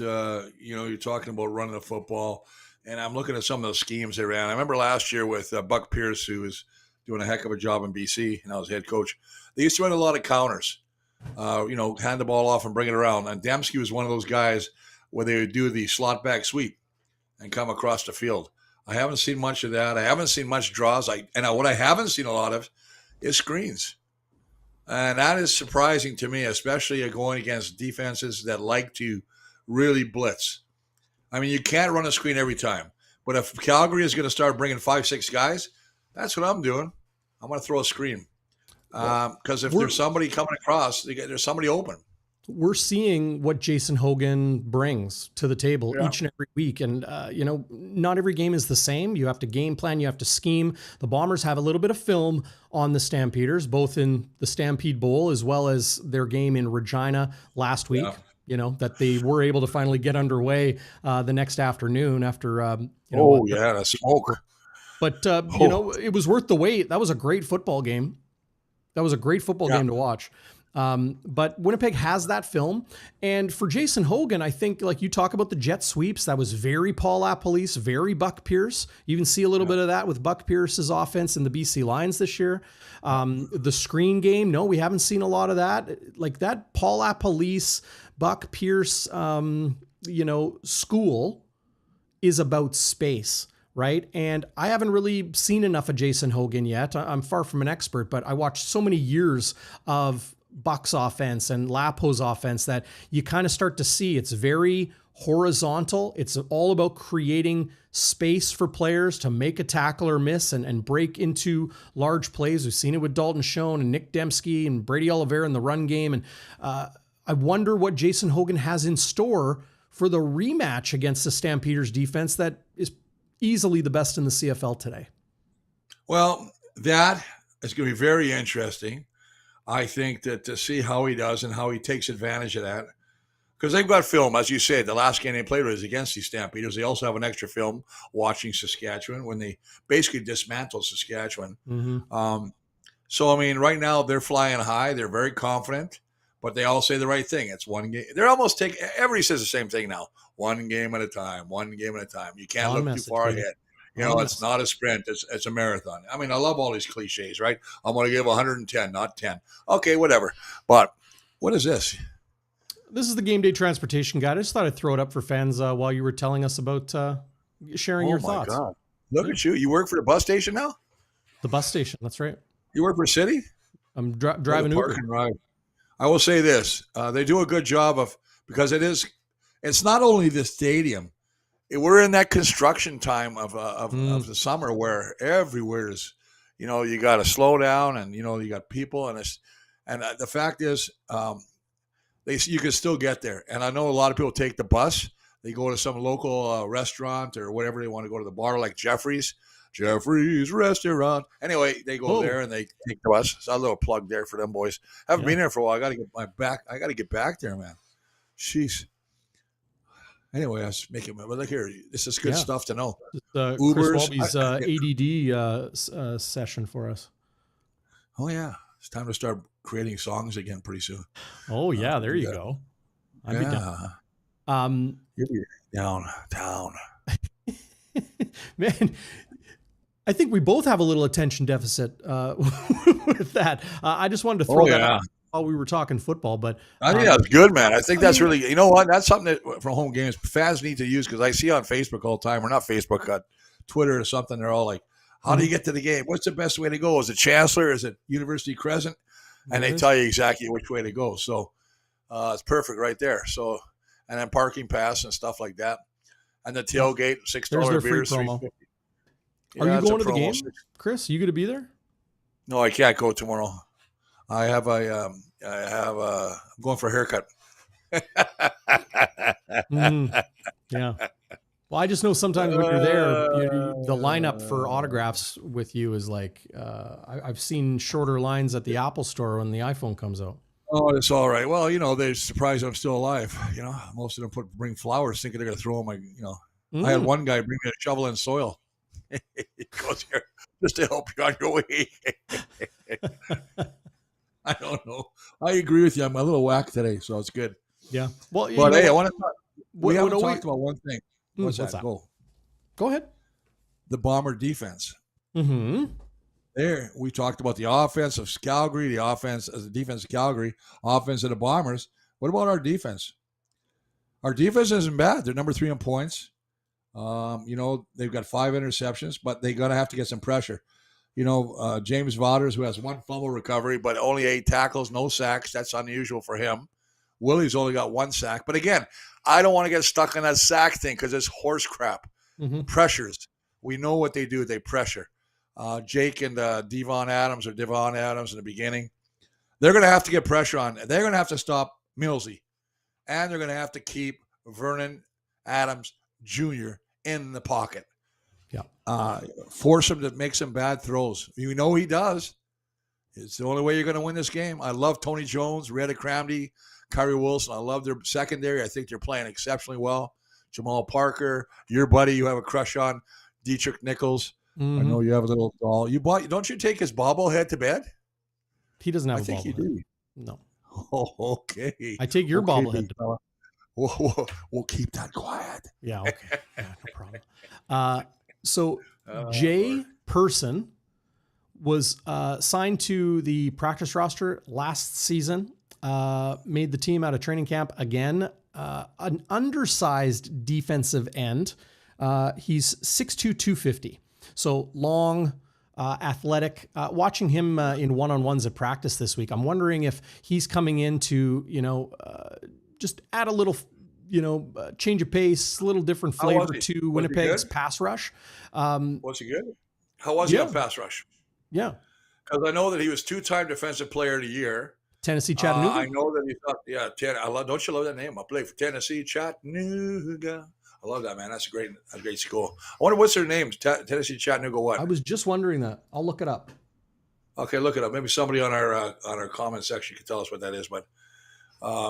you're talking about running the football. And I'm looking at some of those schemes they ran. I remember last year with Buck Pierce, who was doing a heck of a job in BC, and I was head coach. They used to run a lot of counters, hand the ball off and bring it around. And Dembski was one of those guys where they would do the slot back sweep and come across the field. I haven't seen much of that. I haven't seen much draws. What I haven't seen a lot of is screens. And that is surprising to me, especially going against defenses that like to really blitz. I mean, you can't run a screen every time. But if Calgary is going to start bringing 5-6 guys, that's what I'm doing. I'm going to throw a screen. Because if there's somebody coming across, there's somebody open. We're seeing what Jason Hogan brings to the table each and every week. And, not every game is the same. You have to game plan. You have to scheme. The Bombers have a little bit of film on the Stampeders, both in the Stampede Bowl as well as their game in Regina last week. Yeah. That they were able to finally get underway the next afternoon after, the smoke. But, it was worth the wait. That was a great football game. That was a great football game to watch. But Winnipeg has that film. And for Jason Hogan, I think, like you talk about the jet sweeps, that was very Paul LaPolice, very Buck Pierce. You even see a little bit of that with Buck Pierce's offense in the BC Lions this year. The screen game, no, we haven't seen a lot of that. Like that Paul LaPolice, Buck Pierce, school is about space, right? And I haven't really seen enough of Jason Hogan yet. I'm far from an expert, but I watched so many years of Buck's offense and Lapo's offense that you kind of start to see it's very horizontal. It's all about creating space for players to make a tackle or miss and break into large plays. We've seen it with Dalton Schoen and Nick Dembski and Brady Oliveira in the run game. And I wonder what Jason Hogan has in store for the rematch against the Stampeders defense that is easily the best in the CFL today. Well, that is going to be very interesting. I think that to see how he does and how he takes advantage of that, because they've got film, as you said. The last game they played was against the Stampeders. They also have an extra film watching Saskatchewan when they basically dismantled Saskatchewan. Mm-hmm. So, I mean, right now they're flying high. They're very confident, but they all say the right thing. It's one game. They're almost taking – everybody says the same thing now. One game at a time, one game at a time. You can't look too far ahead. You know, it's not a sprint. It's a marathon. I mean, I love all these cliches, right? I'm going to give 110, not 10. Okay, whatever. But what is this? This is the Game Day Transportation Guide. I just thought I'd throw it up for fans while you were telling us about sharing your thoughts. God. Look at you. You work for the bus station now? The bus station. That's right. You work for City? I'm driving Uber. Ride. I will say this. They do a good job of, because it's not only the stadium. We're in that construction time of the summer where everywhere is, you know, you got to slow down and, you know, you got people and the fact is you can still get there. And I know a lot of people take the bus. They go to some local restaurant or whatever they want to go to the bar, like Jeffrey's restaurant. Anyway, they go there and they take the bus. So a little plug there for them boys. Haven't been there for a while. I got to get back there, man. Jeez. Anyway, I was making my, look here. This is good stuff to know. Chris Walby's ADD session for us. Oh yeah, it's time to start creating songs again pretty soon. Oh yeah, there you go. I'd be down. You'll be down. Man, I think we both have a little attention deficit with that. I just wanted to throw that out while we were talking football, but I think that's good, man. I think that's really, you know what? That's something that for home games fans need to use, because I see on Facebook all the time, or not Facebook, Twitter or something. They're all like, "How do you get to the game? What's the best way to go? Is it Chancellor? Is it University Crescent?" And they tell you exactly which way to go. So it's perfect right there. So, and then parking pass and stuff like that, and the tailgate, $6 beers, $3.50. Are you going to the game, Chris? Are you going to be there? No, I can't go tomorrow. I'm going for a haircut. Yeah. Well, I just know sometimes when you're there, the lineup for autographs with you is like, I've seen shorter lines at the Apple store when the iPhone comes out. Oh, it's all right. Well, you know, they're surprised I'm still alive. You know, most of them bring flowers thinking they're going to throw them. I had one guy bring me a shovel and soil. He goes here just to help you on your way. I don't know. I agree with you. I'm a little whack today, so it's good. Yeah. Well, but hey, I want to talk. We haven't talked about one thing. What's that? Go ahead. The Bomber defense. Mm-hmm. There, we talked about the offense of Calgary, the defense of Calgary, offense of the Bombers. What about our defense? Our defense isn't bad. They're number 3 in points. You know, they've got 5 interceptions, but they're going to have to get some pressure. You know, James Vaughters, who has 1 fumble recovery, but only 8 tackles, no sacks. That's unusual for him. Willie's only got 1 sack. But again, I don't want to get stuck in that sack thing because it's horse crap. Mm-hmm. Pressures. We know what they do. They pressure. Jake and Devon Adams in the beginning. They're going to have to get pressure on. They're going to have to stop Millsy. And they're going to have to keep Vernon Adams Jr. in the pocket. Yeah. Force him to make some bad throws. You know he does. It's the only way you're going to win this game. I love Tony Jones, Rhett Cramdy, Kyrie Wilson. I love their secondary. I think they're playing exceptionally well. Jamal Parker, your buddy you have a crush on, Dietrich Nichols. Mm-hmm. I know you have a little doll. Don't you take his bobblehead to bed? He doesn't have a bobblehead. I think you do. No. Oh, okay. I take your bobblehead to bed. We'll keep that quiet. Yeah, okay. Yeah, no problem. So Jay Person was signed to the practice roster last season, made the team out of training camp again, an undersized defensive end. He's 6'2", 250. So long, athletic. Watching him in one-on-ones at practice this week, I'm wondering if he's coming in to, just add a little, change of pace, a little different flavor to Winnipeg's pass rush. Was he good? How was he on pass rush? Yeah. Because I know that he was 2-time Defensive Player of the Year. Tennessee Chattanooga. I know that he thought, don't you love that name? I play for Tennessee Chattanooga. I love that, man. That's a great school. I wonder what's their names. Tennessee Chattanooga what? I was just wondering that. I'll look it up. Okay, look it up. Maybe somebody on our comment section can tell us what that is. But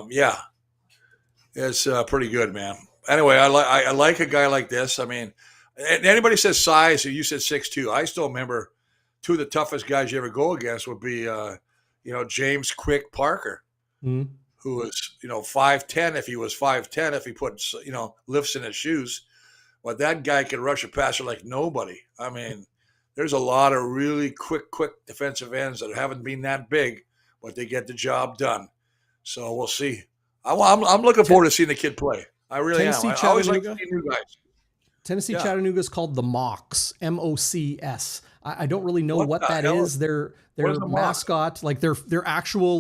yeah, It's pretty good, man. Anyway, I like a guy like this. I mean, anybody says size, you said 6'2". I still remember two of the toughest guys you ever go against would be, James Quick Parker, Mm. who was, 5'10". If he was 5'10", if he put, lifts in his shoes, but that guy can rush a passer like nobody. I mean, there's a lot of really quick defensive ends that haven't been that big, but they get the job done. So we'll see. I'm looking forward to seeing the kid play. I really am. I always like to see new guys. Tennessee Chattanooga is called the Mocs, MOCS. I don't really know what that is. Their mascot, like their actual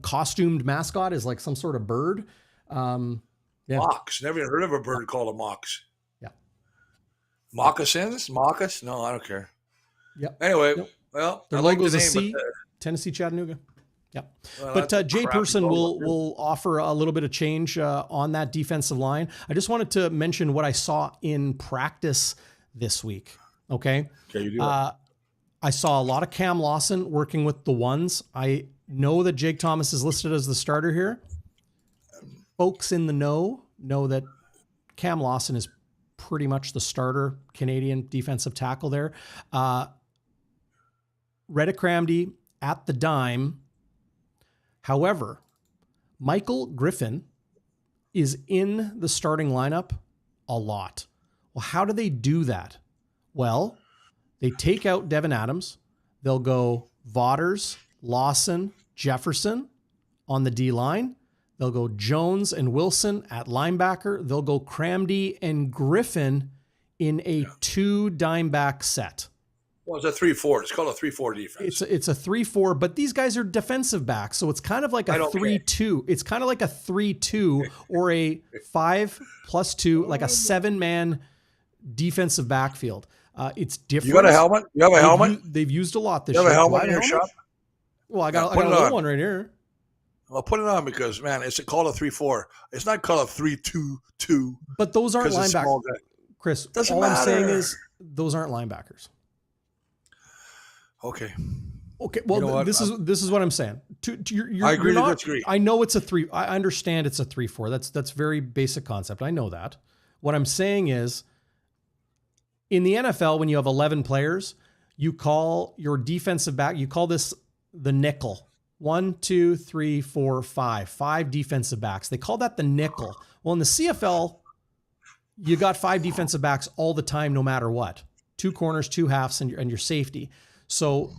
costumed mascot is like some sort of bird. Mocs. Never even heard of a bird called a Mocs. Yeah. Moccasins? Moccas? No, I don't care. Yeah. Anyway, well, their logo is a C. Tennessee Chattanooga. Yeah. Well, but Jay Person will offer a little bit of change on that defensive line. I just wanted to mention what I saw in practice this week. Okay. You do. I saw a lot of Cam Lawson working with the ones. I know that Jake Thomas is listed as the starter here. Folks in the know that Cam Lawson is pretty much the starter Canadian defensive tackle there. Reddick Cramdy at the dime. However, Michael Griffin is in the starting lineup a lot. Well, how do they do that? Well, they take out Devin Adams. They'll go Vaughters, Lawson, Jefferson on the D line. They'll go Jones and Wilson at linebacker. They'll go Cramdy and Griffin in a 2 dime back set. Well, it's a 3-4. It's called a 3-4 defense. It's a 3-4, but these guys are defensive backs, so it's kind of like a 3-2. It's kind of like a 3-2 or a 5+2, like a 7-man defensive backfield. It's different. You got a helmet? You have a helmet? They've used a lot this year. You have a helmet in your shop? Well, I got a little one right here. Well, put it on because, man, it's called a 3-4. It's not called a 3-2-2. But those aren't linebackers. Chris, all I'm saying is those aren't linebackers. Okay. Well, this is what I'm saying. I agree to disagree. I know it's a 3. I understand it's a 3-4. That's very basic concept. I know that. What I'm saying is, in the NFL, when you have 11 players, you call your defensive back. You call this the nickel. 1, 2, 3, 4, 5. 5 defensive backs. They call that the nickel. Well, in the CFL, you got 5 defensive backs all the time, no matter what. 2 corners, 2 halves, and your safety. So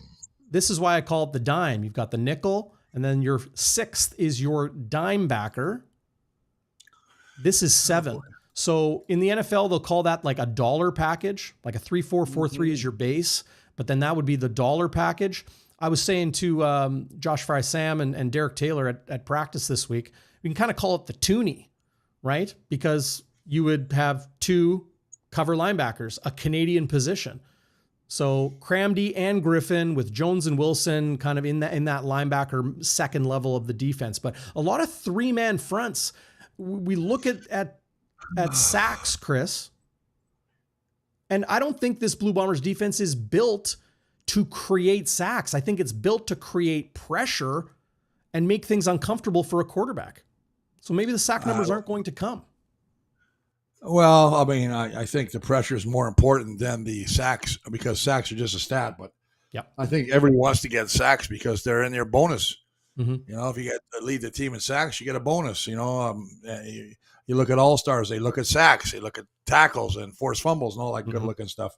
this is why I call it the dime. You've got the nickel, and then your 6th is your dime backer. This is 7. So in the NFL, they'll call that like a dollar package, like a 3-4, 4-3 is your base, but then that would be the dollar package. I was saying to Josh Fry-Sam and Derek Taylor at practice this week, we can kind of call it the toonie, right? Because you would have 2 cover linebackers, a Canadian position. So Cramdy and Griffin with Jones and Wilson kind of in that linebacker second level of the defense. But a lot of 3-man fronts. We look at sacks, Chris, and I don't think this Blue Bombers defense is built to create sacks. I think it's built to create pressure and make things uncomfortable for a quarterback. So maybe the sack numbers aren't going to come. Well, I mean, I think the pressure is more important than the sacks because sacks are just a stat. But I think everyone wants to get sacks because they're in their bonus. Mm-hmm. If you lead the team in sacks, you get a bonus. You look at all-stars, they look at sacks, they look at tackles and forced fumbles and all that good-looking stuff.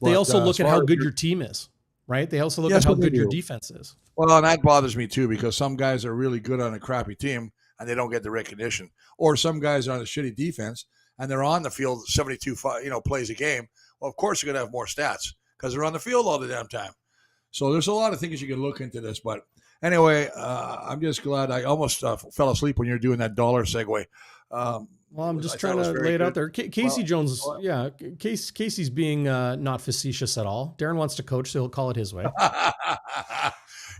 They also look at how good your team is, right? They also look at how good your defense is. Well, and that bothers me too because some guys are really good on a crappy team and they don't get the recognition. Or some guys are on a shitty defense and they're on the field 72 plays a game. Well, of course you're going to have more stats because they're on the field all the damn time. So there's a lot of things you can look into this. But anyway, I'm just glad I almost fell asleep when you're doing that dollar segue. Well, I'm just trying to lay it out there. Casey Jones, Casey's being not facetious at all. Darrin wants to coach, so he'll call it his way.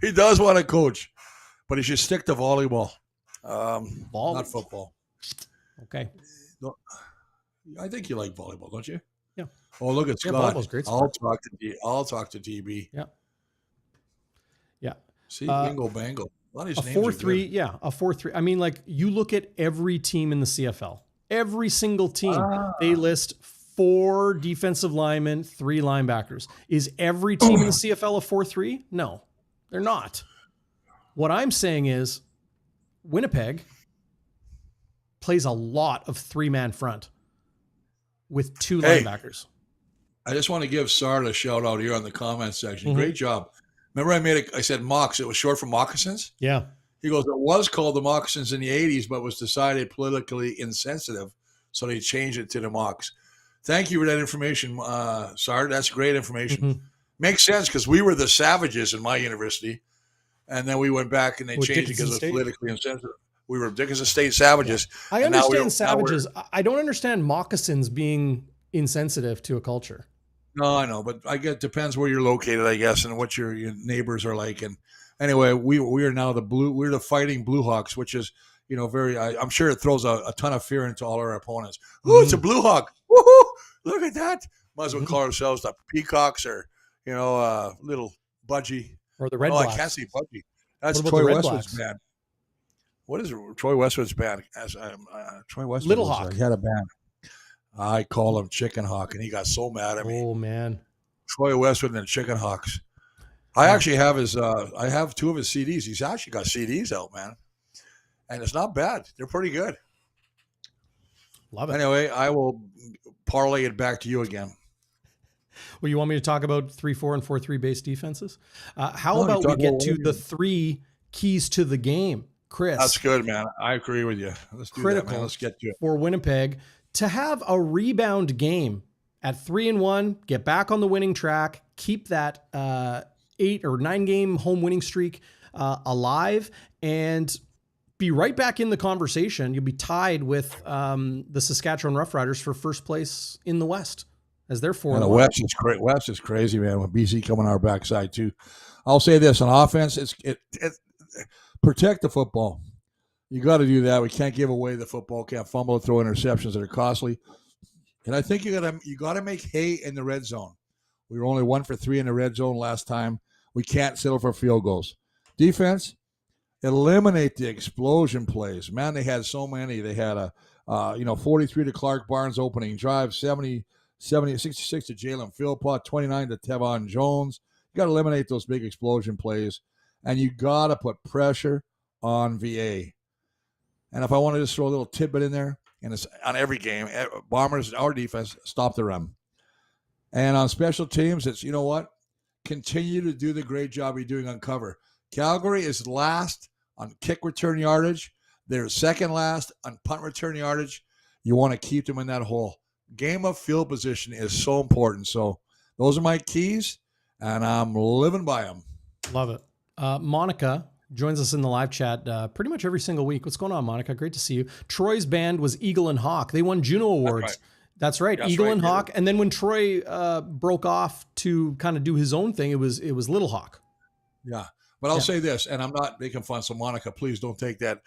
He does want to coach, but he should stick to volleyball, not football. Okay. I think you like volleyball, don't you? Yeah. Oh, look at Scott. Volleyball's great sport. I'll talk to DB. Yeah. See, bingo bangle. A lot of A these names are 4-3, good. yeah, a 4-3. I mean, like, you look at every team in the CFL, every single team, they list 4 defensive linemen, 3 linebackers. Is every team in the CFL a 4-3? No, they're not. What I'm saying is Winnipeg plays a lot of 3-man front with 2 linebackers. I just want to give Sard a shout out here on the comment section. Mm-hmm. Great job. Remember I said mocks. It was short for moccasins? Yeah. He goes, it was called the moccasins in the 80s, but was decided politically insensitive, so they changed it to the mocks. Thank you for that information, Sard. That's great information. Mm-hmm. Makes sense because we were the savages in my university, and then we went back and they With changed Dickinson it because it State? was politically insensitive. We were Dickinson State savages. I understand savages. I don't understand moccasins being insensitive to a culture. No, I know, but I guess depends where you're located, I guess, and what your neighbors are like. And anyway, we are now we're the Fighting Blue Hawks, which is, very. I'm sure it throws a ton of fear into all our opponents. Ooh, it's a Blue Hawk! Woohoo! Look at that. Might as well call ourselves the Peacocks or little Budgie Or the Red Blacks. I can't say Budgie. That's What about Troy the Red Westwood's Blacks? band. What is Troy Westwood's band? Troy Westwood. Little Hawk. He had a band. I call him Chicken Hawk, and he got so mad at me. Oh, man. Troy Westwood and the Chicken Hawks. I actually have I have 2 of his CDs. He's actually got CDs out, man. And it's not bad. They're pretty good. Love it. Anyway, I will parlay it back to you again. Well, you want me to talk about 3-4 and 4-3 base defenses? How about we get to the 3 keys to the game, Chris? That's good, man. I agree with you. Let's do that, man. Let's get to it. For Winnipeg to have a rebound game at 3-1, get back on the winning track, keep that 8 or 9 game home winning streak alive, and be right back in the conversation. You'll be tied with the Saskatchewan Roughriders for first place in the West, as they're 4-1. The West is great. West is crazy, man. With BC coming our backside too. I'll say this on offense: it protect the football. You got to do that. We can't give away the football. Can't fumble, throw interceptions that are costly. And I think you got to make hay in the red zone. We were only 1 for 3 in the red zone last time. We can't settle for field goals. Defense, eliminate the explosion plays. Man, they had so many. They had 43 to Clark Barnes opening drive, 66 to Jalen Philpott, 29 to Tevon Jones. You got to eliminate those big explosion plays, and you got to put pressure on VA. And if I want to just throw a little tidbit in there, and it's on every game, Bombers, our defense, stop the run. And on special teams, it's, you know what? Continue to do the great job you're doing on cover. Calgary is last on kick return yardage. They're second last on punt return yardage. You want to keep them in that hole. Game of field position is so important. So those are my keys, and I'm living by them. Love it. Monica joins us in the live chat pretty much every single week. What's going on, Monica? Great to see you. Troy's band was Eagle and Hawk. They won Juno Awards. That's right. Eagle and Hawk. And then when Troy broke off to kind of do his own thing, it was Little Hawk. Yeah. But I'll say this, and I'm not making fun. So Monica, please don't take that,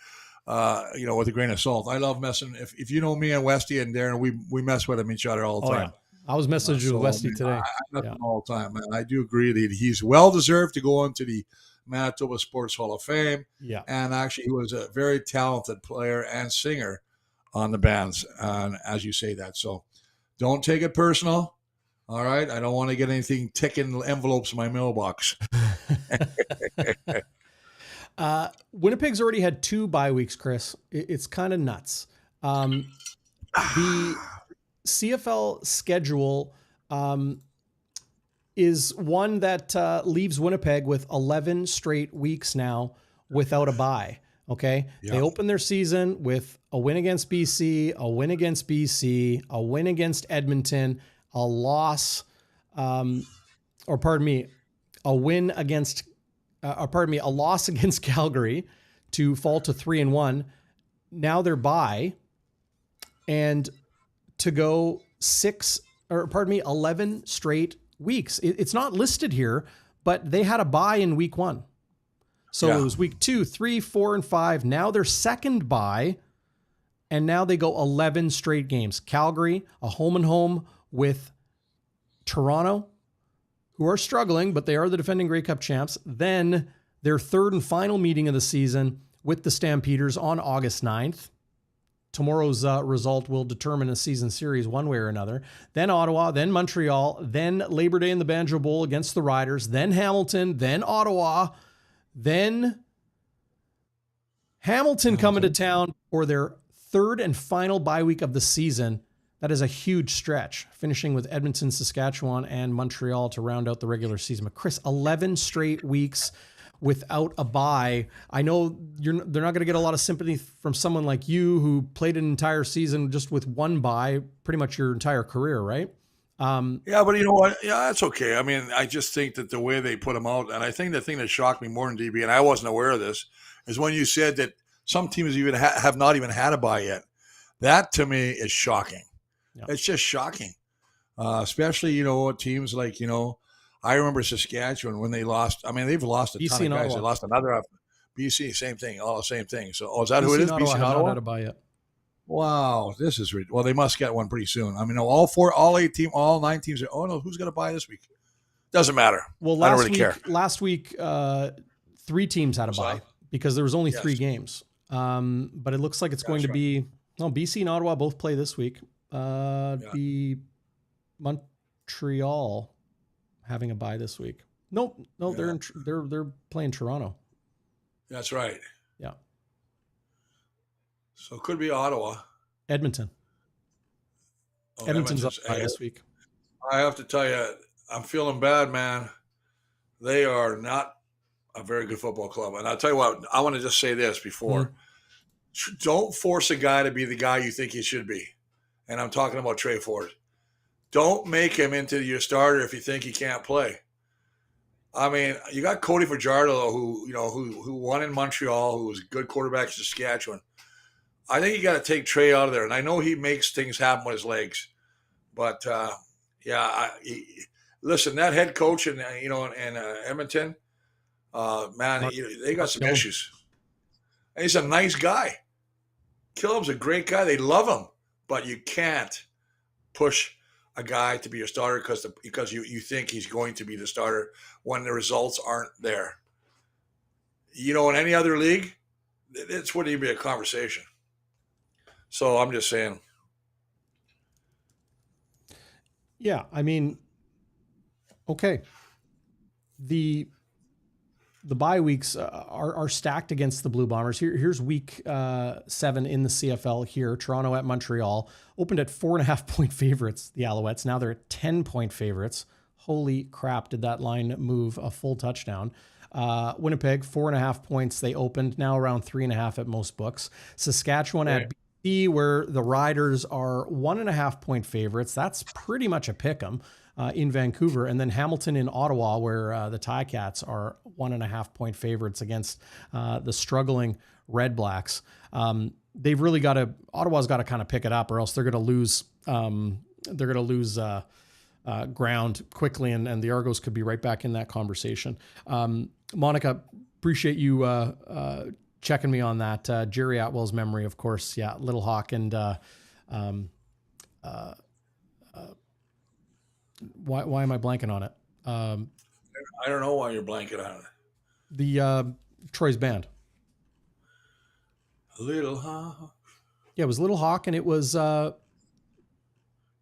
with a grain of salt. I love messing. If you know me and Westy and Darren, we mess with each other all the time. Yeah. I was messaging with Westy today. I mess with him all the time, man. I do agree that he's well deserved to go into the Manitoba Sports Hall of Fame. Yeah. And actually, he was a very talented player and singer on the bands, as you say that. So don't take it personal. All right. I don't want to get anything ticking envelopes in my mailbox. Winnipeg's already had 2 bye weeks, Chris. It's kind of nuts. The CFL schedule is one that leaves Winnipeg with 11 straight weeks now without a bye. Okay. Yeah. They open their season with a win against BC, a win against BC, a win against Edmonton, a loss, a loss against Calgary to fall to 3-1. Now they're bye, and to go 11 straight weeks. It's not listed here, but they had a bye in week 1. So It was week 2, 3, 4, and 5. Now their second bye, and now they go 11 straight games. Calgary, a home and home with Toronto, who are struggling, but they are the defending Grey Cup champs. Then their third and final meeting of the season with the Stampeders on August 9th. Tomorrow's result will determine a season series one way or another. Then Ottawa, then Montreal, then Labor Day in the Banjo Bowl against the Riders, then Hamilton, then Ottawa, then Hamilton coming to town for their third and final bye week of the season. That is a huge stretch, finishing with Edmonton, Saskatchewan, and Montreal to round out the regular season. But Chris, 11 straight weeks without a bye. I know they're not going to get a lot of sympathy from someone like you who played an entire season just with one bye, pretty much your entire career, right? Yeah, but you know what? Yeah, that's okay. I mean, I just think that the way they put them out, and I think the thing that shocked me more than DB, and I wasn't aware of this, is when you said that some teams even have not even had a bye yet. That to me is shocking. Yeah. It's just shocking, especially teams like I remember Saskatchewan when they lost. I mean, they've lost a BC ton of guys. Ottawa. They lost another. BC, same thing, all the same thing. So, is that who it is? BC Ottawa not had a bye yet. Wow, this is well. They must get one pretty soon. I mean, all 9 teams. Oh no, who's going to buy this week? Doesn't matter. Well, I don't really care. Last week, 3 teams had a bye because there was only 3 games. But it looks like it's going to be BC and Ottawa both play this week. The Montreal having a bye this week. No, yeah. They're playing Toronto. That's right. Yeah. So it could be Ottawa. Edmonton. Edmonton's up this week. I have to tell you, I'm feeling bad, man. They are not a very good football club. And I'll tell you what, I want to just say this before. Mm-hmm. Don't force a guy to be the guy you think he should be. And I'm talking about Trey Ford. Don't make him into your starter if you think he can't play. I mean, you got Cody Fajardo, who won in Montreal, who was a good quarterback in Saskatchewan. I think you got to take Trey out of there. And I know he makes things happen with his legs. But, listen, that head coach in Edmonton, man, they got some issues. And he's a nice guy. Killam's a great guy. They love him. But you can't push a guy to be your starter because you think he's going to be the starter when the results aren't there. In any other league, it wouldn't even be a conversation. So I'm just saying. Yeah, I mean, okay. The bye weeks are stacked against the Blue Bombers. Here's week 7 in the CFL here. Toronto at Montreal. Opened at 4.5-point favorites, the Alouettes. Now they're at 10-point favorites. Holy crap, did that line move a full touchdown. Winnipeg, 4.5 points. They opened, now around 3.5 at most books. Saskatchewan at BC, where the Riders are 1.5-point favorites. That's pretty much a pick 'em. In Vancouver, and then Hamilton in Ottawa, where the Ticats are 1.5-point favorites against the struggling Red Blacks. They've really Ottawa's got to kind of pick it up, or else they're going to lose. They're going to lose ground quickly, and the Argos could be right back in that conversation. Monica, appreciate you checking me on that. Jerry Atwell's memory, of course. Yeah, Little Hawk and. Why am I blanking on it? I don't know why you're blanking on it. The Troy's band. Little Hawk. Yeah, it was Little Hawk, and it was Eagle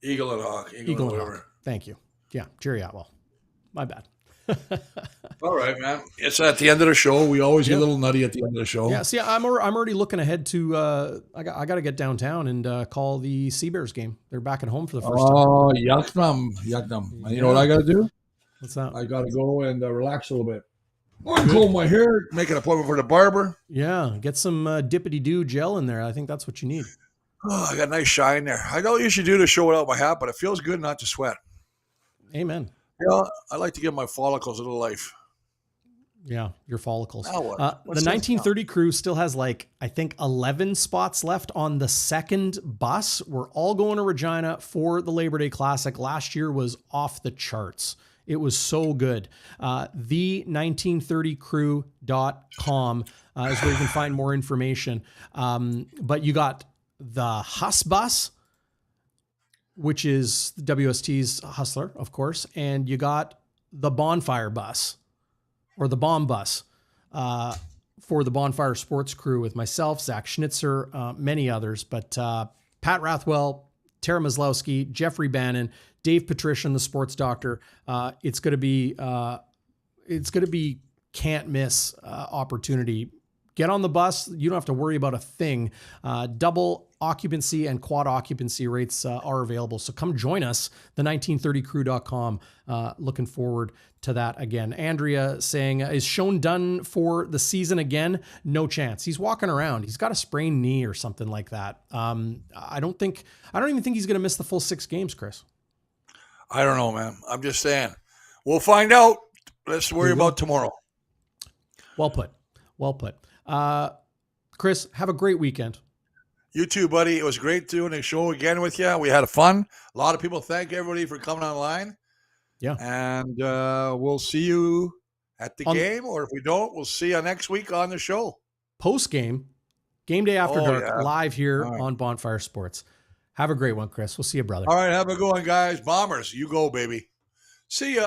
and Hawk. Eagle and Hawk. Thank you. Yeah, Jerry Atwell. My bad. All right, man. It's at the end of the show. We always get a little nutty at the end of the show. Yeah, see, I'm already looking ahead to I got to get downtown and call the Seabears game. They're back at home for the first time. Oh, yuck-num. And you know what I got to do? What's that? I got to go and relax a little bit. Comb my hair, make an appointment for the barber. Yeah, get some dippity-doo gel in there. I think that's what you need. Oh, I got a nice shine there. I know you should do the show without my hat, but it feels good not to sweat. Amen. Yeah, I like to give my follicles a little life. Yeah, your follicles. Now what? The 1930 crew still has I think 11 spots left on the second bus. We're all going to Regina for the Labor Day Classic. Last year was off the charts. It was so good. The1930crew.com is where you can find more information. But you got the Hus bus, which is WST's Hustler, of course, and you got the Bonfire bus, or the Bomb bus. for the Bonfire Sports crew with myself, Zach Schnitzer, many others, but Pat Rathwell, Tara Maslowski, Jeffrey Bannon, Dave Patrician, the sports doctor. It's going to be can't miss opportunity. Get on the bus. You don't have to worry about a thing. Double occupancy and quad occupancy rates are available. So come join us, the1930crew.com. Looking forward to that again. Andrea saying, is Schoen done for the season again? No chance. He's walking around. He's got a sprained knee or something like that. I don't even think he's going to miss the full 6 games, Chris. I don't know, man. I'm just saying. We'll find out. Let's worry about tomorrow. Well put. Well put. Chris, have a great weekend. You too, buddy. It was great doing a show again with you. We had fun. A lot of people. Thank everybody for coming online. Yeah. And we'll see you at the game, or if we don't, we'll see you next week on the show. Postgame, game day after dark, live here on Bonfire Sports. Have a great one, Chris. We'll see you, brother. All right, have a good one, guys. Bombers, you go, baby. See ya.